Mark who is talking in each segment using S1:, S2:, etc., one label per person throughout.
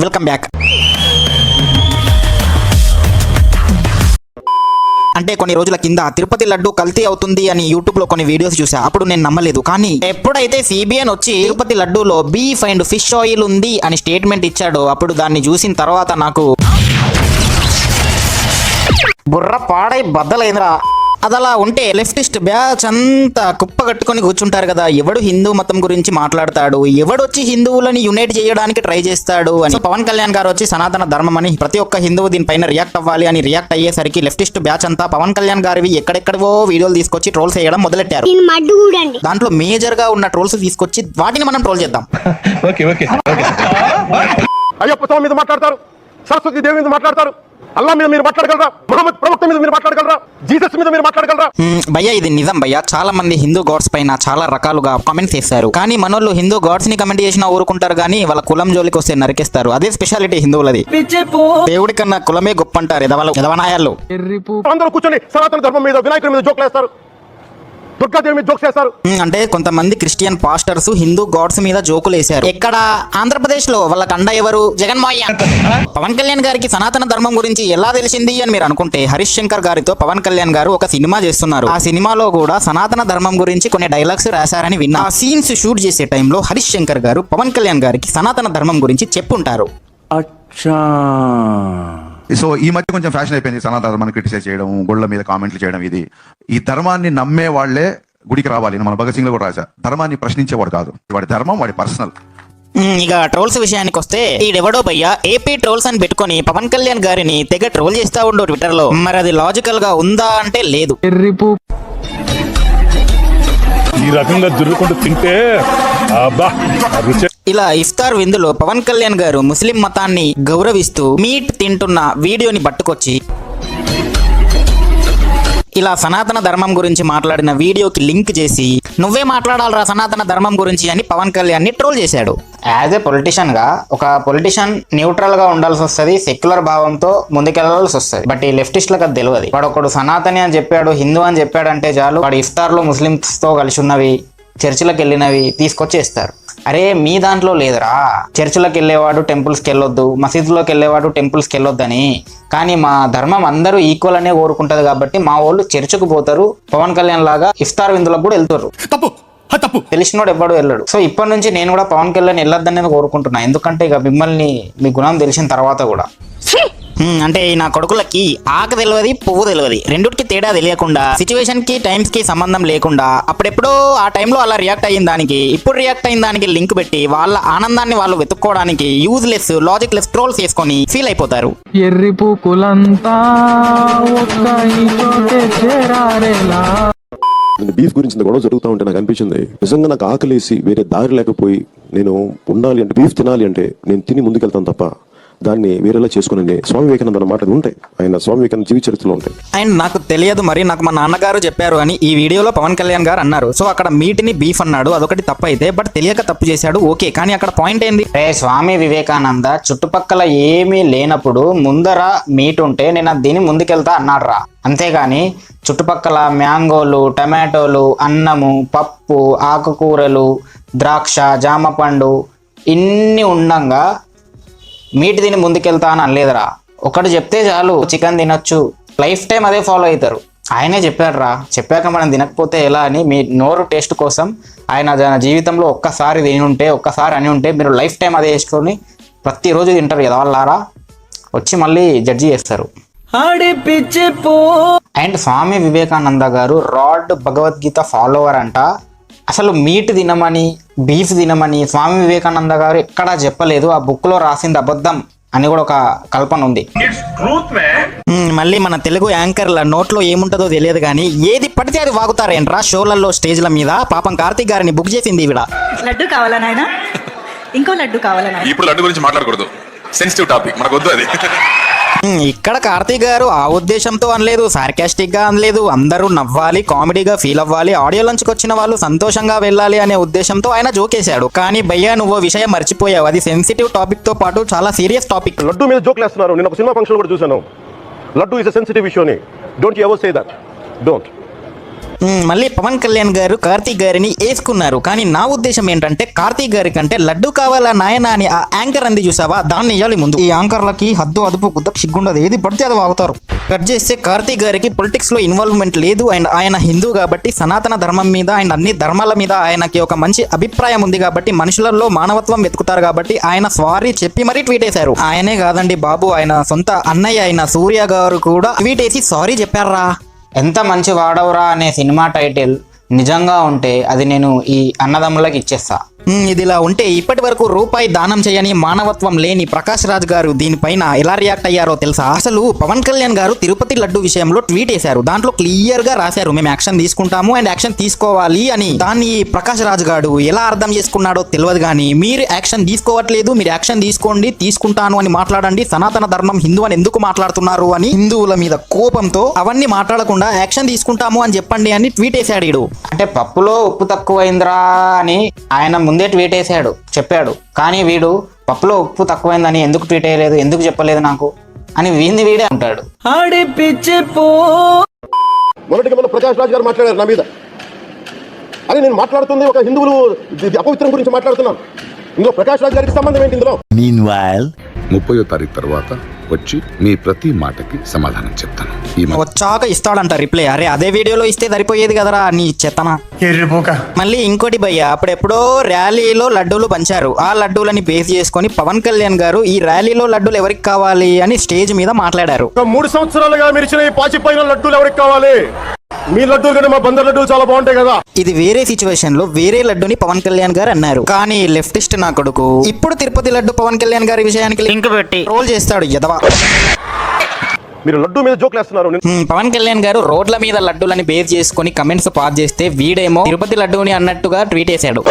S1: Welcome back. అంటే కొన్ని రోజుల కింద తిరుపతి లడ్డు కల్తీ అవుతుంది అని యూట్యూబ్ లో కొన్ని వీడియోస్ చూసా. అప్పుడు నేను నమ్మలేదు. కానీ ఎప్పుడైతే సిబిఎన్ వచ్చి తిరుపతి లడ్డూలో బీఫ్ అండ్ ఫిష్ ఆయిల్ ఉంది అని స్టేట్మెంట్ ఇచ్చాడో అప్పుడు దాన్ని చూసిన తర్వాత నాకు బుర్ర పాడై బద్దలైందిరా. అదలా ఉంటే లెఫ్టిస్ట్ బ్యాచ్ అంతా కుప్ప కట్టుకొని కూర్చుంటారు కదా, ఎవడు హిందూ మతం గురించి మాట్లాడతాడు, ఎవడొచ్చి హిందువులని యునైట్ చేయడానికి ట్రై చేస్తాడు అని. పవన్ కళ్యాణ్ గారు వచ్చి సనాతన ధర్మం అని ప్రతి ఒక్క హిందువు దీనిపైన రియాక్ట్ అవ్వాలి అని రియాక్ట్ అయ్యేసరికి లెఫ్టిస్ట్ బ్యాచ్ అంతా పవన్ కళ్యాణ్ గారివి ఎక్కడెక్కడవో వీడియోలు తీసుకొచ్చి ట్రోల్స్ చేయడం మొదలెట్టారు. దాంట్లో మేజర్ గా ఉన్న ట్రోల్స్ తీసుకొచ్చి వాటిని మనం ట్రోల్ చేద్దాం.
S2: అయ్యప్ప స్వామి మీద మాట్లాడతారు, సరస్వతి దేవి మీద మాట్లాడతారు, అల్లా మీద మీరు మాట్లాడగలరా, మహమ్మద్ ప్రవక్త మీద మీరు మాట్లాడగలరా, జీసస్ మీద మీరు మాట్లాడగలరా?
S1: భయ్యా ఇది నిజం భయ్యా. చాలా మంది హిందూ గాడ్స్ పైన చాలా రకాలుగా కామెంట్స్ చేస్తారు. కానీ మనోళ్ళు హిందూ గాడ్స్ ని కమెంట్ చేసినా ఊరుకుంటారు, కానీ వాళ్ళ కులం జోలికి వస్తే నరికేస్తారు. అదే స్పెషాలిటీ హిందువులది. దేవుడి కన్నా కులమే గొప్ప అంటారు ఎదవనాయాలు.
S2: అందరూ కూర్చొని సనాతన ధర్మం మీద వినాయకుడి మీద జోకులు వేస్తారు, దుర్గాదేవి మీద జోక్స్ వేస్తారు.
S1: అంటే కొంతమంది క్రిస్టియన్ పాస్టర్స్ హిందూ గాడ్స్ మీద జోకులు వేశారు. ఇక్కడ ఆంధ్రప్రదేశ్ లో వాళ్ళ కండ ఎవరు? జగన్మోహన్. పవన్ కళ్యాణ్ గారికి సనాతన ధర్మం గురించి ఎలా తెలిసింది అని మీరు అనుకుంటే, హరీష్ శంకర్ గారితో పవన్ కళ్యాణ్ గారు ఒక సినిమా చేస్తున్నారు. ఆ సినిమాలో కూడా సనాతన ధర్మం గురించి కొన్ని డైలాగ్స్ రాశారని విన్నా. ఆ సీన్స్ షూట్ చేసే టైంలో హరీష్ శంకర్ గారు పవన్ కళ్యాణ్ గారికి సనాతన ధర్మం గురించి చెప్పుంటారు.
S3: సో ఈ మధ్య కొంచెం ఫ్యాషన్ అయిపోయింది సనాతన ధర్మాన్ని క్రిటిసైజ్ చేయడం, గుళ్ళ మీద కామెంట్లు చేయడం. ఇది ఈ ధర్మాన్ని నమ్మే వాళ్లే గుడికి రావాలి. మన భగత్ సింగ్ లో కూడా రాశా, ధర్మాన్ని ప్రశ్నించేవాడు కాదు, వాడి ధర్మం వాడి పర్సనల్.
S1: ఇక ట్రోల్స్ విషయానికి వస్తే ఈడెవడో భయ్యా ఏపీ ట్రోల్స్ అని పెట్టుకొని పవన్ కళ్యాణ్ గారిని తెగ ట్రోల్ చేస్తా ఉండవు ట్విట్టర్ లో. మరి అది లాజికల్ గా ఉందా అంటే లేదు.
S4: ఈ రకంగా జుర్రుకుంటూ తింటే
S1: ఇలా ఇఫ్తార్ విందులో పవన్ కళ్యాణ్ గారు ముస్లిం మతాన్ని గౌరవిస్తూ మీట్ తింటున్న వీడియోని పట్టుకొచ్చి ఇలా సనాతన ధర్మం గురించి మాట్లాడిన వీడియోకి లింక్ చేసి నువ్వే మాట్లాడాలరా సనాతన ధర్మం గురించి అని పవన్ కళ్యాణ్ ని ట్రోల్ చేశాడు. యాజ్ ఏ పొలిటీషియన్ గా ఒక పొలిటీషియన్ న్యూట్రల్ గా ఉండాల్సి వస్తుంది, సెక్యులర్ భావంతో ముందుకెళ్లాల్సి వస్తుంది. బట్ ఈ లెఫ్టిస్ట్లకు అది తెలియదు. వాడు ఒకడు సనాతని అని చెప్పాడు, హిందూ అని చెప్పాడంటే చాలు వాడు ఇఫ్తార్ లో ముస్లింస్ తో కలిసి ఉన్నవి, చర్చిలకు వెళ్ళినవి తీసుకొచ్చేస్తారు. అరే మీ దాంట్లో లేదురా, చర్చిలకు వెళ్ళేవాడు టెంపుల్స్కి వెళ్ళొద్దు, మసీదులోకి వెళ్ళేవాడు టెంపుల్స్కి వెళ్ళొద్దని. కానీ మా ధర్మం అందరూ ఈక్వల్ అనే కోరుకుంటది కాబట్టి మా వాళ్ళు చర్చికి పోతారు, పవన్ కళ్యాణ్ లాగా ఇఫ్తార్ విందులకు కూడా వెళ్తారు. తెలిసినోడు ఎవ్వడు వెళ్ళడు. సో ఇప్పటి నుంచి నేను కూడా పవన్ కళ్యాణ్ వెళ్ళొద్దనేది కోరుకుంటున్నా. ఎందుకంటే ఇక మిమ్మల్ని మీ గుణం తెలిసిన తర్వాత కూడా అంటే నా కొడుకులకి ఆకు తెలియదు, పువ్వు తెలియదు, రెండుకి తేడా తెలియకుండా, సిచ్యువేషన్ కి టైమ్స్ కి సంబంధం లేకుండా అప్పుడెప్పుడో ఆ టైంలో అలా రియాక్ట్ అయిన దానికి ఇప్పుడు రియాక్ట్ అయిన దానికి లింక్ పెట్టి వాళ్ళ ఆనందాన్ని వాళ్ళు వెతుక్కోవడానికి యూజ్లెస్ లాజిక్ లెస్ ట్రోల్స్ చేసుకొని ఫీల్ అయిపోతారు.
S5: బీఫ్ గురించి గొడవ జరుగుతూ ఉంటే నాకు అనిపించింది, నిజంగా నాకు ఆకలేసి వేరే దారి లేకపోయి నేను ఉండాలి అంటే బీఫ్ తినాలి అంటే నేను తిని ముందుకెళ్తాను తప్ప దాన్ని వేరేలా చేసుకుని స్వామి వివేకానంద అన్న మాటలు ఉంటాయి, ఆయన స్వామి వివేకానంద జీవిత చరిత్రలో ఉంటాయి.
S1: అండ్ నాకు తెలియదు మరి, నాకు మా నాన్నగారు చెప్పారు అని ఈ వీడియోలో పవన్ కళ్యాణ్ గారు అన్నారు. సో అక్కడ మీట్ని బీఫ్ అన్నాడు, అదొకటి తప్పు అయితే, బట్ తెలియక తప్పు చేశాడు ఓకే. కానీ అక్కడ పాయింట్ ఏంది? స్వామి వివేకానంద చుట్టుపక్కల ఏమీ లేనప్పుడు ముందర మీట్ ఉంటే నేను దీన్ని ముందుకెళ్తా అన్నాడు రా. అంతేగాని చుట్టుపక్కల మ్యాంగోలు, టమాటోలు, అన్నము, పప్పు, ఆకుకూరలు, ద్రాక్ష, జామ పండు ఇన్ని ఉండంగా మీట్ తిని ముందుకెళ్తా అని అనలేదురా. ఒకటి చెప్తే చాలు, చికెన్ తినొచ్చు, లైఫ్ టైం అదే ఫాలో అవుతారు. ఆయనే చెప్పాడు రా, చెప్పాక మనం తినకపోతే ఎలా అని. మీ నోరు టేస్ట్ కోసం ఆయన జీవితంలో ఒక్కసారి తిని ఉంటే, ఒక్కసారి అని ఉంటే మీరు లైఫ్ టైం అదే వేసుకొని ప్రతిరోజు తింటారు కదా వాళ్ళారా, వచ్చి మళ్ళీ జడ్జి చేస్తారు. అండ్ స్వామి వివేకానంద గారు రాడ్ భగవద్గీత ఫాలోవర్ అంట. అసలు మీట్ తినమని, బీఫ్ తినమని స్వామి వివేకానంద గారు ఎక్కడా చెప్పలేదు. ఆ బుక్ లో రాసింది అబద్ధం అని కూడా ఒక కల్పన ఉంది. మళ్ళీ మన తెలుగు యాంకర్ల నోట్లో ఏముంటుందో తెలియదు కానీ ఏది పడితే అది వాగుతారేంట్రా షోలలో, స్టేజ్ల మీద. పాపం కార్తీక్ గారిని బుక్ చేసింది ఈవిడ.
S6: లడ్డు కావాలా నాయనా? ఇంకో లడ్డు కావాలా?
S7: ఇప్పుడు లడ్డు గురించి మాట్లాడకూడదు, సెన్సిటివ్ టాపిక్, మనకు వద్దు అది.
S1: ఇక్కడ కార్తీక్ గారు ఆ ఉద్దేశంతో అనలేదు, సార్కాస్టిక్ గా అనలేదు. అందరూ నవ్వాలి, కామెడీగా ఫీల్ అవ్వాలి, ఆడియో లంచ్కి వచ్చిన వాళ్ళు సంతోషంగా వెళ్ళాలి అనే ఉద్దేశంతో ఆయన జోకేశాడు. కానీ భయ్యా నువ్వు విషయం మర్చిపోయావు, అది సెన్సిటివ్ టాపిక్ తో పాటు చాలా సీరియస్ టాపిక్.
S2: లడ్డు మీద జోకులు వేస్తున్నారు. నేను ఒక సినిమా ఫంక్షన్ కూడా చూసాను. Laddu is a sensitive issue అని. Don't ever say that. Don't.
S1: మళ్ళీ పవన్ కళ్యాణ్ గారు కార్తీక్ గారిని వేసుకున్నారు. కానీ నా ఉద్దేశం ఏంటంటే కార్తీక్ గారి కంటే లడ్డు కావాలా నాయన అని ఆ యాంకర్ అంది చూసావా, దాన్ని ఇవ్వాలి ముందు. ఈ యాంకర్లకి హద్దు అదుపు గుద్దకు సిగ్గుండదు, ఏది పడితే అది వాగుతారు. కట్ చేస్తే కార్తీక్ గారికి పొలిటిక్స్ లో ఇన్వాల్వ్మెంట్ లేదు అండ్ ఆయన హిందూ కాబట్టి సనాతన ధర్మం మీద అండ్ అన్ని ధర్మాల మీద ఆయనకి ఒక మంచి అభిప్రాయం ఉంది కాబట్టి మనుషులలో మానవత్వం వెతుకుతారు కాబట్టి ఆయన సారీ చెప్పి మరీ ట్వీట్ వేశారు. ఆయనే కాదండి బాబు, ఆయన సొంత అన్నయ్య అయిన సూర్య గారు కూడా ట్వీట్ వేసి సారీ చెప్పారా. ఎంత మంచి వాడవరా అనే సినిమా టైటిల్ నిజంగా ఉంటే అది నేను ఈ అన్నదమ్ములకు ఇచ్చేస్తా. ఇదిలా ఉంటే ఇప్పటి వరకు రూపాయి దానం చేయని మానవత్వం లేని ప్రకాష్ రాజ్ గారు దీనిపైన ఎలా రియాక్ట్ అయ్యారో తెలుసా? అసలు పవన్ కళ్యాణ్ గారు తిరుపతి లడ్డు విషయంలో ట్వీట్ వేశారు. దాంట్లో క్లియర్ గా రాశారు మేము యాక్షన్ తీసుకుంటాము అండ్ యాక్షన్ తీసుకోవాలి అని. దాన్ని ప్రకాష్ రాజ్ గారు ఎలా అర్థం చేసుకున్నాడో తెలియదు కానీ మీరు యాక్షన్ తీసుకోవట్లేదు, మీరు యాక్షన్ తీసుకోండి, తీసుకుంటాను అని మాట్లాడండి, సనాతన ధర్మం హిందూ అని ఎందుకు మాట్లాడుతున్నారు అని హిందువుల మీద కోపంతో అవన్నీ మాట్లాడకుండా యాక్షన్ తీసుకుంటాము అని చెప్పండి అని ట్వీట్ వేశాడు. అంటే పప్పులో ఉప్పు తక్కువైందిరా అని ఆయన ముందే ట్వీట్ వేసాడు, చెప్పాడు. కానీ వీడు పప్పులో ఉప్పు తక్కువైందని ఎందుకు ట్వీట్ వేయలేదు, ఎందుకు చెప్పలేదు నాకు అని వీడే ఉంటాడు.
S2: మొదటిగా మన ప్రకాష్ రాజ్ గారు మాట్లాడారు నా మీద. అరే నేను మాట్లాడుతుంది ఒక హిందువులు అపవిత్రం గురించి మాట్లాడుతున్నాను. ఇందులో ప్రకాష్ రాజ్ గారికి సంబంధం ఏంటి ఇందులో?
S8: 30వ తారీఖు తర్వాత వచ్చి మీ ప్రతి మాటకి సమాధానం చెప్తాను.
S1: వచ్చాక ఇస్తాడంట రిప్లై. అరే అదే వీడియోలో ఇస్తే సరిపోయేది కదరా నీ చెత్తన. మళ్ళీ ఇంకోటి భయ్య, అప్పుడెప్పుడో ర్యాలీలో లడ్డూలు పంచారు. ఆ లడ్డూలని బేస్ చేసుకొని పవన్ కళ్యాణ్ గారు ఈ ర్యాలీలో లడ్డూలు ఎవరికి కావాలి అని స్టేజ్ మీద మాట్లాడారు.
S2: 3 సంవత్సరాలుగా మెరిచిన ఈ పాచిపోయిన లడ్డూలు ఎవరికి కావాలి? మీ లడ్డూలు కంటే మా బందర్ లడ్డూలు చాలా బాగుంటాయి కదా.
S1: ఇది వేరే సిచ్యువేషన్ లో వేరే లడ్డుని పవన్ కళ్యాణ్ గారు అన్నారు. కానీ లెఫ్టిస్ట్ నా కొడుకు ఇప్పుడు తిరుపతి లడ్డు పవన్ కళ్యాణ్ గారి విషయానికి లింక్ పెట్టి రోల్ చేస్తాడు ఎదవా.
S2: మీరు లడ్డు మీద జోక్లు వేస్తున్నారు.
S1: పవన్ కళ్యాణ్ గారు రోడ్ల మీద లడ్డూలని బేస్ చేసుకుని కమెంట్స్ పాస్ చేస్తే వీడేమో తిరుపతి లడ్డూని అన్నట్టుగా ట్వీట్ చేశాడు.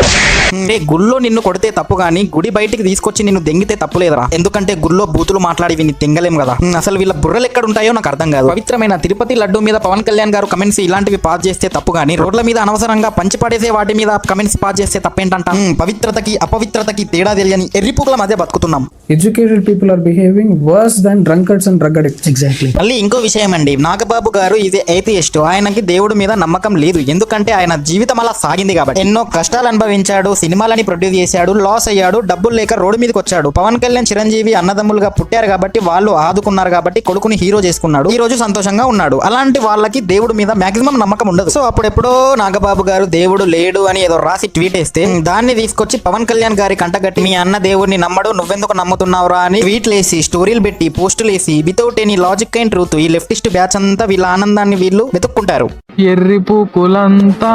S1: గుళ్ళో నిన్ను కొడితే తప్పు కానీ గుడి బయటికి తీసుకొచ్చి నిన్ను దెంగితే తప్పు లేదురా, ఎందుకంటే గుళ్ళో బూతులు మాట్లాడి వీని తెంగలేం కదా. అసలు వీళ్ళ బుర్రలు ఎక్కడ ఉంటాయో నాకు అర్థం కాదు. పవిత్రమైన తిరుపతి లడ్డు మీద పవన్ కళ్యాణ్ గారు కమెంట్స్ ఇలాంటివి పాస్ చేస్తే తప్పు కానీ రోడ్ల మీద అనవసరంగా పంచి పడేసే వాటి మీద కమెంట్స్ పాస్ చేస్తే తప్పేంటంట. పవిత్రతకి అపవిత్రతకి తేడా తెలియని ఎర్రిపుకుల మధ్య బతుకుతున్నాం.
S9: Educated people are behaving worse than drunkards and drug addicts. Exactly.
S1: మళ్ళీ ఇంకో విషయం అండి, నాగబాబు గారు ఇది ఏథియిస్ట్. ఆయనకి దేవుడి మీద నమ్మకం లేదు, ఎందుకంటే ఆయన జీవితం అలా సాగింది కాబట్టి. ఎన్నో కష్టాలు అనుభవించాడు, సినిమాలని ప్రొడ్యూస్ చేశాడు, లాస్ అయ్యాడు, డబ్బులు లేక రోడ్డు మీదకి వచ్చాడు. పవన్ కళ్యాణ్ చిరంజీవి అన్నదమ్ములుగా పుట్టారు కాబట్టి వాళ్ళు ఆదుకున్నారు కాబట్టి కొడుకుని హీరో చేసుకున్నాడు. ఈ రోజు సంతోషంగా ఉన్నాడు. అలాంటి వాళ్ళకి దేవుడి మీద మాక్సిమం నమ్మకం ఉండదు. సో అప్పుడెప్పుడో నాగబాబు గారు దేవుడు లేడు అని ఏదో రాసి ట్వీట్ వేస్తే దాన్ని తీసుకొచ్చి పవన్ కళ్యాణ్ గారి కంటగట్టి మీ అన్న దేవుడిని నమ్మడు నువ్వెందుకు నమ్ముతున్నావురా అని ట్వీట్లు వేసి స్టోరీలు పెట్టి పోస్టులు వేసి without any logic and truth ఈ లెఫ్టిస్ట్ బ్యాచ్ అంతా వీళ్ళ ఆనందాన్ని వీళ్ళు వెతుక్కుంటారు.
S10: ఎర్రి పూకులంతా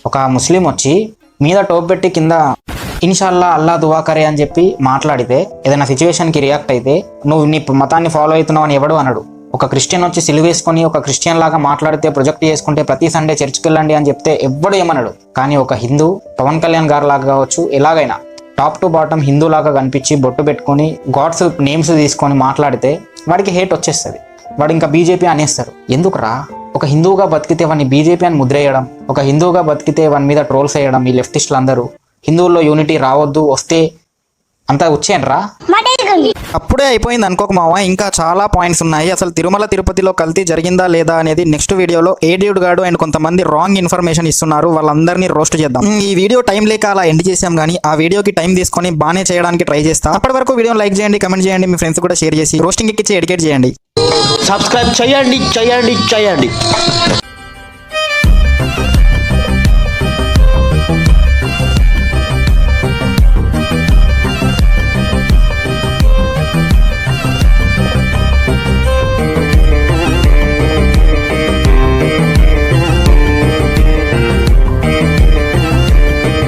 S1: ఒక ముస్లిం వచ్చి మీద టోప్ పెట్టి కింద ఇన్షాల్లా అల్లా దువా కరే అని చెప్పి మాట్లాడితే ఏదైనా సిచ్యువేషన్ కి రియాక్ట్ అయితే నువ్వు నీ మతాన్ని ఫాలో అవుతున్నావు అని ఎవడు అనడు. ఒక క్రిస్టియన్ వచ్చి సిలువేసుకొని ఒక క్రిస్టియన్ లాగా మాట్లాడితే ప్రొజెక్ట్ చేసుకుంటే ప్రతి సండే చర్చ్కి వెళ్ళండి అని చెప్తే ఎవ్వడు ఏమన్నాడు. కానీ ఒక హిందూ పవన్ కళ్యాణ్ గారు లాగా కావచ్చు ఎలాగైనా టాప్ టు బాటమ్ హిందూ లాగా కనిపించి బొట్టు పెట్టుకొని గాడ్స్ నేమ్స్ తీసుకొని మాట్లాడితే వాడికి హేట్ వచ్చేస్తుంది. వాడు ఇంకా బీజేపీ అనేస్తారు. ఎందుకురా? ఒక హిందువుగా బతికితే వాడిని బీజేపీ అని ముద్రేయడం, ఒక హిందువుగా బతికితే వాని మీద ట్రోల్స్ వేయడం. ఈ లెఫ్టిస్టులు అందరూ హిందువుల్లో యూనిటీ రావద్దు, వస్తే అంతా వచ్చేయండిరా. అప్పుడే అయిపోయింది అనుకోక మావా, ఇంకా చాలా పాయింట్స్ ఉన్నాయి. అసలు తిరుమల తిరుపతిలో కల్తీ జరిగిందా లేదా అనేది నెక్స్ట్ వీడియోలో ఏడ్యూడ్ గాడు అండ్ కొంతమంది రాంగ్ ఇన్ఫర్మేషన్ ఇస్తున్నారు, వాళ్ళందరినీ రోస్ట్ చేద్దాం. ఈ వీడియో టైం లేక అలా ఎండ్ చేసాం కానీ ఆ వీడియోకి టైం తీసుకొని బాగానే చేయడానికి ట్రై చేస్తా. అప్పటి వరకు వీడియోని లైక్ చేయండి, కమెంట్ చేయండి, మీ ఫ్రెండ్స్ కూడా షేర్ చేసి రోస్టింగ్ ఎక్కించి ఎడ్యుకేట్ చేయండి.
S11: సబ్స్క్రైబ్ చేయండి.